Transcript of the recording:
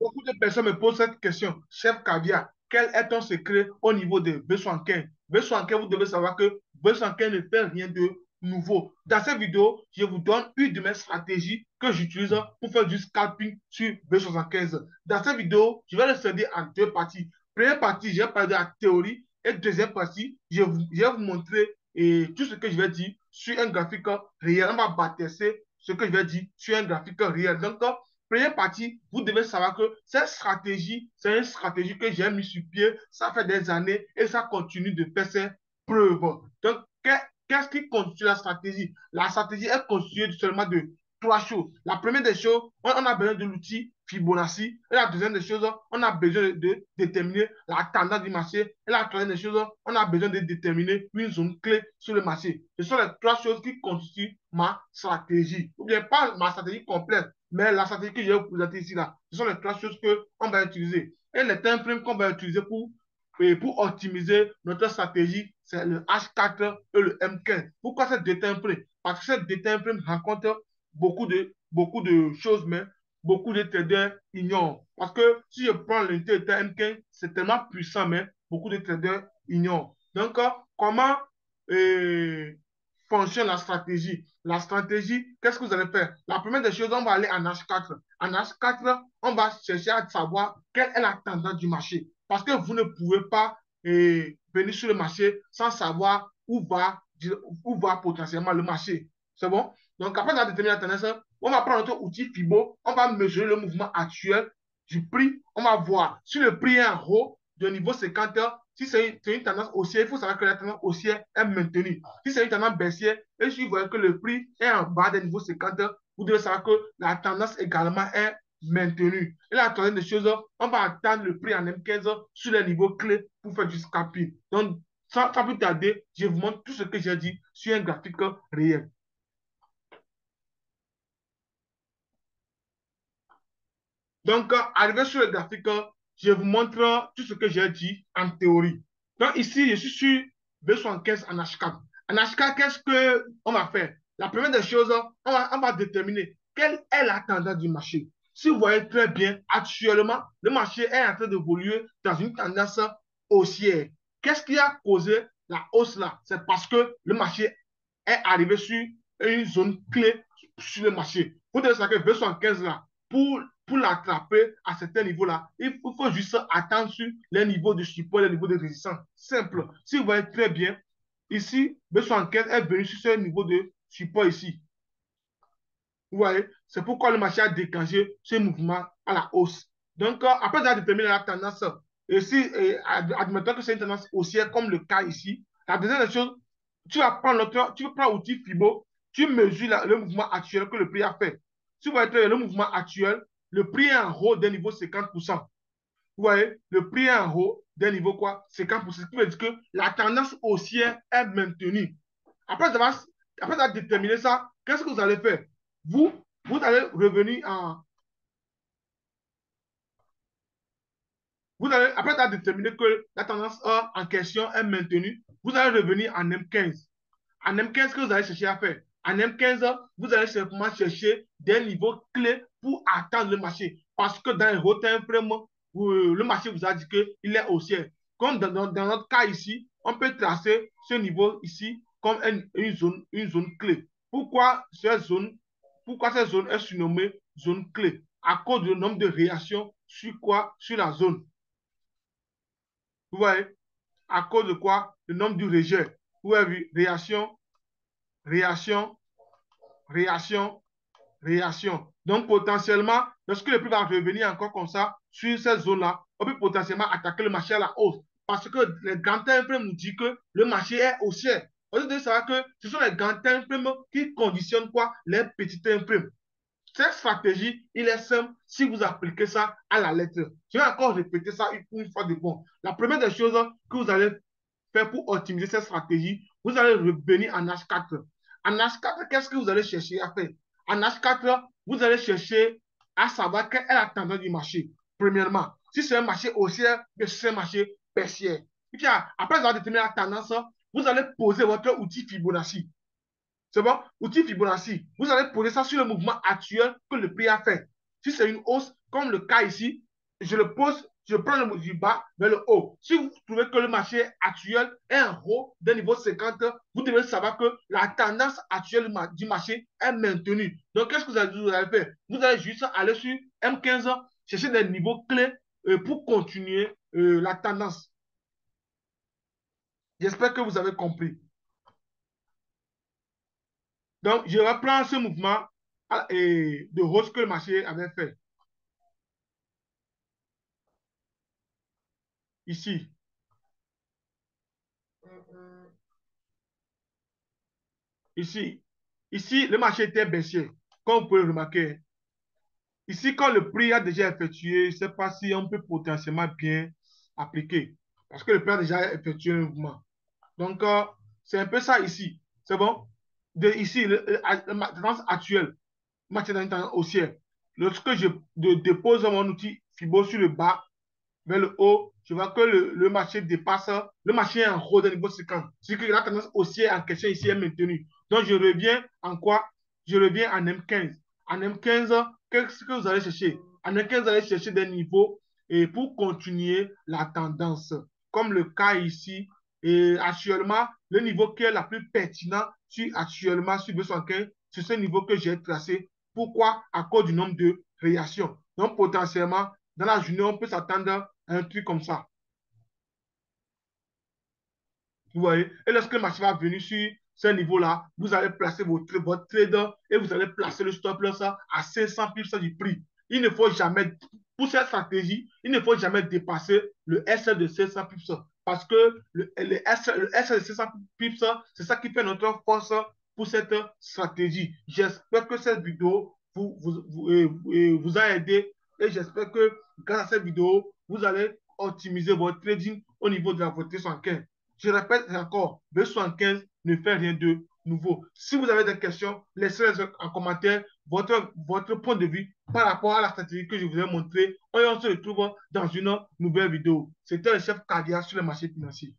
Beaucoup de personnes me posent cette question. Chef Caviar, quel est ton secret au niveau de B75? B75, vous devez savoir que B75 ne fait rien de nouveau. Dans cette vidéo, je vous donne une de mes stratégies que j'utilise pour faire du scalping sur B75. Dans cette vidéo, je vais le céder en deux parties. Première partie, je vais parler de la théorie. Et deuxième partie, je vais vous montrer tout ce que je vais dire sur un graphique réel. On va bâtisser ce que je vais dire sur un graphique réel. Donc, première partie, vous devez savoir que cette stratégie, c'est une stratégie que j'ai mis sur pied, ça fait des années et ça continue de faire ses preuves. Donc, qu'est-ce qui constitue la stratégie? La stratégie est constituée seulement de trois choses. La première des choses, on a besoin de l'outil Fibonacci. Et la deuxième des choses, on a besoin de déterminer la tendance du marché. Et la troisième des choses, on a besoin de déterminer une zone clé sur le marché. Ce sont les trois choses qui constituent ma stratégie. Ou bien pas ma stratégie complète, mais la stratégie que je vais vous présenter ici, là, ce sont les trois choses qu'on va utiliser. Et les time frames qu'on va utiliser pour optimiser notre stratégie, c'est le H4 et le M15. Pourquoi ces deux time frames? Parce que ces deux time frames rencontrent beaucoup de choses, mais beaucoup de traders ignorent. Parce que si je prends l'indicateur M15, c'est tellement puissant, mais beaucoup de traders ignorent. Donc, comment fonctionne la stratégie? La stratégie, qu'est-ce que vous allez faire? La première des choses, on va aller en H4. En H4, on va chercher à savoir quelle est la tendance du marché. Parce que vous ne pouvez pas venir sur le marché sans savoir où va potentiellement le marché. C'est bon? Donc, après avoir déterminé la tendance, on va prendre notre outil FIBO, on va mesurer le mouvement actuel du prix. On va voir si le prix est en haut de niveau 50 heures. Si c'est une tendance haussière, il faut savoir que la tendance haussière est maintenue. Si c'est une tendance baissière, et si vous voyez que le prix est en bas des niveaux 50 heures, vous devez savoir que la tendance également est maintenue. Et la troisième des choses, on va attendre le prix en M15 sur les niveaux clés pour faire du scalping. Donc, sans plus tarder, je vous montre tout ce que j'ai dit sur un graphique réel. Donc, arrivé sur le graphique, je vous montre tout ce que j'ai dit en théorie. Donc, ici, je suis sur B75 en H4. En H4, qu'est-ce qu'on va faire? La première des choses, on va déterminer quelle est la tendance du marché. Si vous voyez très bien, actuellement, le marché est en train d'évoluer dans une tendance haussière. Qu'est-ce qui a causé la hausse là? C'est parce que le marché est arrivé sur une zone clé sur le marché. Vous devez savoir que B75 là, pour l'attraper à certains niveaux-là, il faut juste attendre sur les niveaux de support, les niveaux de résistance. Simple. Si vous voyez très bien, ici, B75 est venu sur ce niveau de support ici. Vous voyez, c'est pourquoi le marché a déclenché ce mouvement à la hausse. Donc, après avoir déterminé la tendance, et si, admettons que c'est une tendance haussière comme le cas ici, la deuxième chose, tu vas prendre l'outil FIBO, tu mesures le mouvement actuel que le prix a fait. Si vous voyez le mouvement actuel, le prix est en haut d'un niveau 50%. Vous voyez, le prix est en haut d'un niveau quoi? 50%. Ce qui veut dire que la tendance haussière est maintenue. Après avoir déterminé ça, qu'est-ce que vous allez faire? Vous, vous allez revenir en. Vous allez, après avoir déterminé que la tendance en question est maintenue, vous allez revenir en M15. En M15, ce que vous allez chercher à faire? En M15, vous allez simplement chercher des niveaux clés pour attendre le marché. Parce que dans le time frame, le marché vous a dit qu'il est haussier. Comme dans notre cas ici, on peut tracer ce niveau ici comme une zone clé. Pourquoi cette zone est surnommée zone clé? À cause du nombre de réactions sur quoi? Sur la zone. Vous voyez? À cause de quoi? Le nombre du rejet. Vous avez vu? Réaction, réaction, réaction. Donc, potentiellement, lorsque le prix va revenir encore comme ça, sur cette zone-là, on peut potentiellement attaquer le marché à la hausse. Parce que les grands time frames nous disent que le marché est haussier. On doit savoir que ce sont les grands time frames qui conditionnent quoi? Les petits time frames. Cette stratégie, il est simple si vous appliquez ça à la lettre. Je vais encore répéter ça une fois de bon. La première des choses que vous allez faire pour optimiser cette stratégie, vous allez revenir en H4. En H4, qu'est-ce que vous allez chercher à faire? En H4, vous allez chercher à savoir quelle est la tendance du marché. Premièrement, si c'est un marché haussier, si c'est un marché baissier. Après avoir déterminé la tendance, vous allez poser votre outil Fibonacci. C'est bon? Outil Fibonacci. Vous allez poser ça sur le mouvement actuel que le prix a fait. Si c'est une hausse, comme le cas ici, je le pose, je prends le du bas vers le haut. Si vous trouvez que le marché actuel est en haut d'un niveau 50, vous devez savoir que la tendance actuelle du marché est maintenue. Donc, qu'est-ce que vous allez faire? Vous allez juste aller sur M15, chercher des niveaux clés pour continuer la tendance. J'espère que vous avez compris. Donc, je reprends ce mouvement de hausse que le marché avait fait. Ici. Ici. Ici, le marché était baissier, comme vous pouvez le remarquer. Ici, quand le prix a déjà effectué, je ne sais pas si on peut potentiellement bien appliquer. Parce que le prix a déjà effectué un mouvement. Donc, c'est un peu ça ici. C'est bon? Ici, la tendance actuelle, marché dans une tendance haussière. Lorsque je dépose mon outil FIBO sur le bas, vers le haut, je vois que le marché dépasse, le marché est en haut de niveau 50. C'est que la tendance haussière en question ici est maintenue. Donc, je reviens en quoi? Je reviens en M15. En M15, qu'est-ce que vous allez chercher? En M15, vous allez chercher des niveaux et pour continuer la tendance. Comme le cas ici, et actuellement, le niveau qui est la plus pertinent actuellement sur 215, c'est ce niveau que j'ai tracé. Pourquoi? À cause du nombre de réactions. Donc, potentiellement, dans la journée, on peut s'attendre à un truc comme ça. Vous voyez? Et lorsque le marché va venir sur ce niveau-là, vous allez placer votre trader et vous allez placer le stop loss à 500 pips du prix. Il ne faut jamais, pour cette stratégie, il ne faut jamais dépasser le SL de 500 pips. Parce que le SL de 500 pips, c'est ça qui fait notre force pour cette stratégie. J'espère que cette vidéo vous a aidé et j'espère que grâce à cette vidéo, vous allez optimiser votre trading au niveau de la volatilité 115. Je répète encore, B75 ne fait rien de nouveau. Si vous avez des questions, laissez-les en commentaire votre point de vue par rapport à la stratégie que je vous ai montrée. Et on se retrouve dans une nouvelle vidéo. C'était le chef Kadia sur le marché financier.